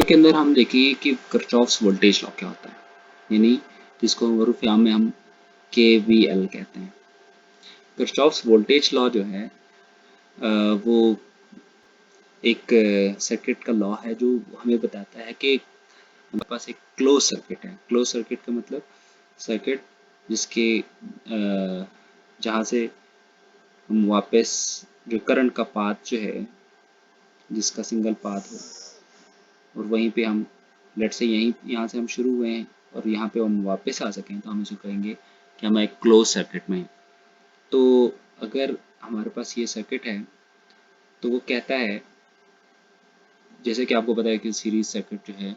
के अंदर हम देखेंगे कि किरचॉफ्स वोल्टेज लॉ क्या होता है, यानी जिसको मरूफियाम में हम KVL कहते हैं। किरचॉफ्स वोल्टेज लॉ जो है वो एक सर्किट का लॉ है जो हमें बताता है कि हमारे पास एक क्लोज सर्किट है। क्लोज सर्किट का मतलब सर्किट जिसके जहाँ से हम वापस जो करंट का पाथ जो है, जिसका सिंगल पाथ हो, और वहीं पे हम लेट से यहाँ से हम शुरू हुए हैं और यहाँ पे हम वापस आ सकें, तो हम इसे कहेंगे कि हम एक क्लोज सर्किट में हैं। तो अगर हमारे पास ये सर्किट है तो वो कहता है, जैसे कि आपको पता है कि सीरीज सर्किट जो है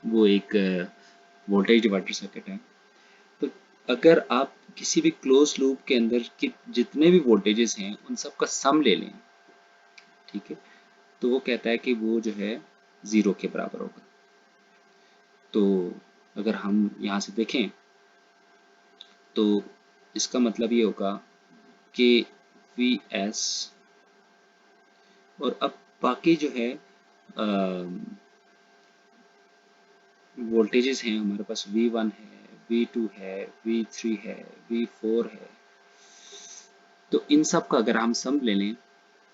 वो एक वोल्टेज डिवाइडर सर्किट है। तो अगर आप किसी भी क्लोज लूप के अंदर के जितने भी वोल्टेजेस हैं उन सब का सम ले लें, ठीक है, तो वो कहता है कि वो जो है ज़ीरो के बराबर होगा। तो अगर हम यहाँ से देखें तो इसका मतलब ये होगा कि Vs, और अब बाकी जो है वोल्टेजेस हैं हमारे पास, V1 है, V2 है, V3 है, V4 है। तो इन सब का अगर हम सम ले लें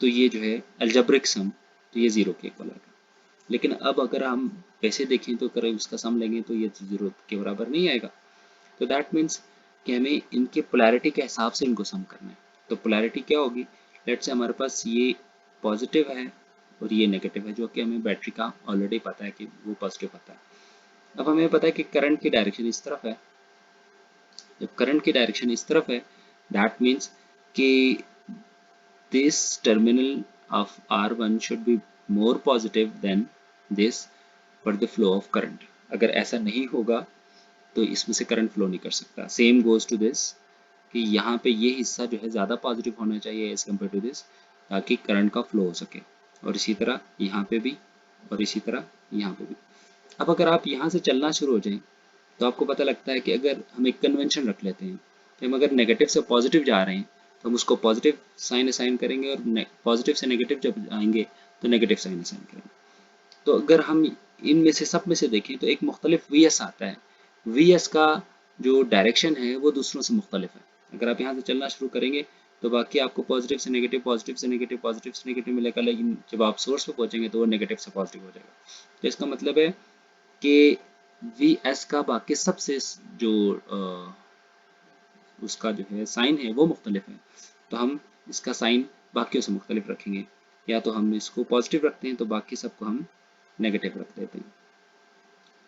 तो ये जो है अलजेब्रिक सम, तो ये ज़ीरो के इक्वल आएगा। लेकिन अब अगर हम वैसे देखें तो अगर उसका सम लेंगे तो ये ज़ीरो के बराबर नहीं आएगा। तो दैट मीन्स कि हमें इनके पोलैरिटी के हिसाब से इनको सम करना है। तो पोलैरिटी क्या होगी, लेट्स से हमारे पास ये पॉजिटिव है और ये नेगेटिव है, जो कि हमें बैटरी का ऑलरेडी पता है कि वो पॉजिटिव होता है। अब हमें पता है कि करंट की डायरेक्शन इस तरफ है। जब करंट की डायरेक्शन इस तरफ है, दैट मीन्स कि this terminal of R1 should be more positive than this for the flow of current। अगर ऐसा नहीं होगा तो इसमें से करंट फ्लो नहीं कर सकता। सेम गोज टू दिस कि यहाँ पे ये हिस्सा जो है ज़्यादा पॉजिटिव होना चाहिए एज कम्पेयर टू दिस, ताकि करंट का फ्लो हो सके। और इसी तरह यहाँ पे भी, और इसी तरह यहाँ पे भी। अब अगर आप यहाँ से चलना शुरू हो जाएं तो आपको पता लगता है कि अगर हम एक कन्वेंशन रख लेते हैं कि हम अगर नेगेटिव से पॉजिटिव जा रहे हैं तो हम उसको पॉजिटिव साइन असाइन करेंगे, और पॉजिटिव से नेगेटिव जब आएंगे तो नेगेटिव साइन असाइन करेंगे। तो अगर हम इनमें से सब में से देखें तो एक मुख्तलिफ Vs आता है। Vs का जो डायरेक्शन है वो दूसरों से मुख्तलिफ है। अगर आप यहाँ से चलना शुरू करेंगे तो बाकी आपको पॉजिटिव से नेगेटिव, पॉजिटिव से नेगेटिव, पॉजिटिव से नेगेटिव मिलेगा, लेकिन जब आप सोर्स पे पहुंचेंगे तो वो नेगेटिव से पॉजिटिव हो जाएगा। तो इसका मतलब है कि Vs का बाकी सबसे जो उसका जो है साइन है वो मुख्तलिफ है। तो हम इसका साइन बाकियों से मुख्तलिफ रखेंगे, या तो हम इसको पॉजिटिव रखते हैं तो बाकी सबको हम नेगेटिव रख देते हैं।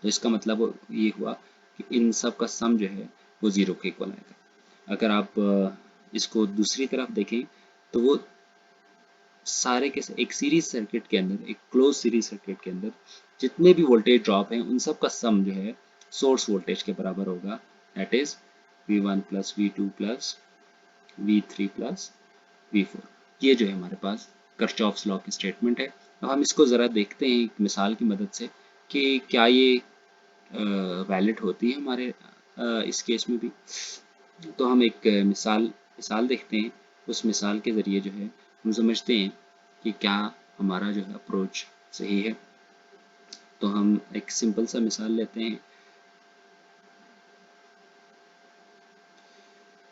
तो इसका मतलब ये हुआ कि इन सब का सम जो है वो ज़ीरो के इक्वल आएगा। अगर आप इसको दूसरी तरफ देखें तो वो सारे के एक सीरीज सर्किट के अंदर, एक क्लोज सीरीज सर्किट के अंदर जितने भी वोल्टेज ड्रॉप हैं उन सब का सम जो है सोर्स वोल्टेज के बराबर होगा। That is V1 plus V2 plus V3 plus V4। ये जो है हमारे पास किरचॉफ्स लॉ की स्टेटमेंट है। अब हम इसको ज़रा देखते हैं एक मिसाल की मदद से कि क्या ये वैलिड होती है हमारे इस केस में भी। तो हम एक मिसाल देखते हैं। उस मिसाल के ज़रिए जो है हम समझते हैं कि क्या हमारा जो है अप्रोच सही है। तो हम एक सिंपल सा मिसाल लेते हैं।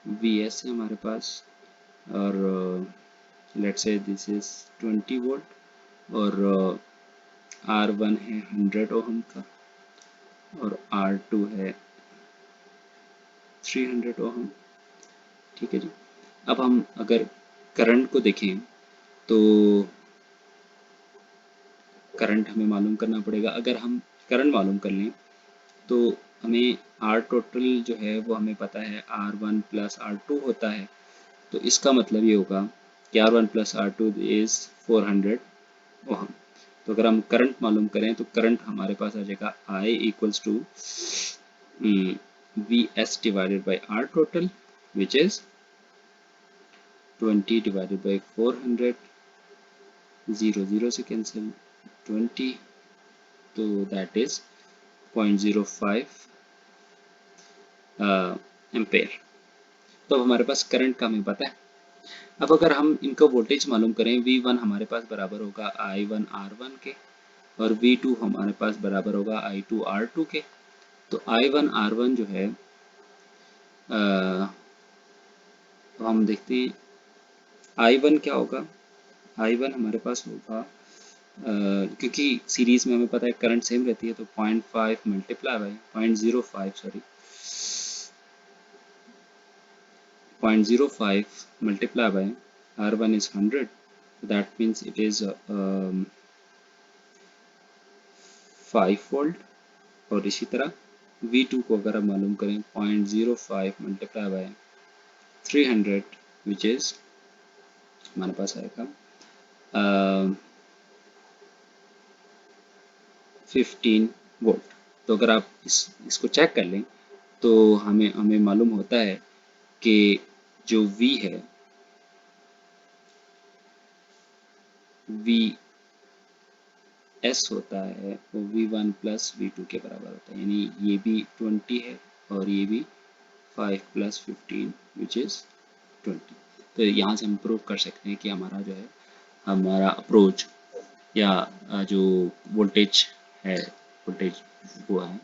Vs है हमारे पास, और let's say this is 20 volt, और R1 है 100 ओहम का, और R2 है 300 ओहम। ठीक है जी। अब हम अगर करंट को देखें तो करंट हमें मालूम करना पड़ेगा। अगर हम करंट मालूम कर लें तो हमें R टोटल जो है वो हमें पता है R1 प्लस R2 होता है। तो इसका मतलब ये होगा कि R1 plus R2 is 400 ohm. तो अगर हम करंट मालूम करें तो करंट हमारे पास आ जाएगा I equals to Vs divided by R total, which is 20 divided by 400, 0 0 से कैंसिल, 20, तो दैट इज 0.05 एम्पेयर। तो अब हमारे पास करंट का हमें पता है। अब अगर हम इनका वोल्टेज मालूम करें, V1 हमारे पास बराबर होगा I1 R1 के, और V2 हमारे पास बराबर होगा I2 R2 के। तो I1 R1 जो है तो हम देखते हैं I1 क्या होगा। I1 हमारे पास होगा क्योंकि सीरीज में हमें पता है करंट सेम रहती है, तो 0.5 multiply by 0.05 sorry 0.05 multiplied by R1 is 100, so that means it is 5 volt। और इसी तरह V2 को अगर हम मालूम करें 0.05 multiplied by 300 which is हमारे पास आएगा 15 वोल्ट। तो अगर आप इसको चेक कर लें तो हमें हमें मालूम होता है कि जो V है V S होता है वो V1 प्लस V2 के बराबर होता है, यानी ये भी 20 है और ये भी 5 प्लस 15 विच इज़ 20। तो यहाँ से हम प्रूव कर सकते हैं कि हमारा जो है हमारा अप्रोच या जो वोल्टेज है वोल्टेज वो है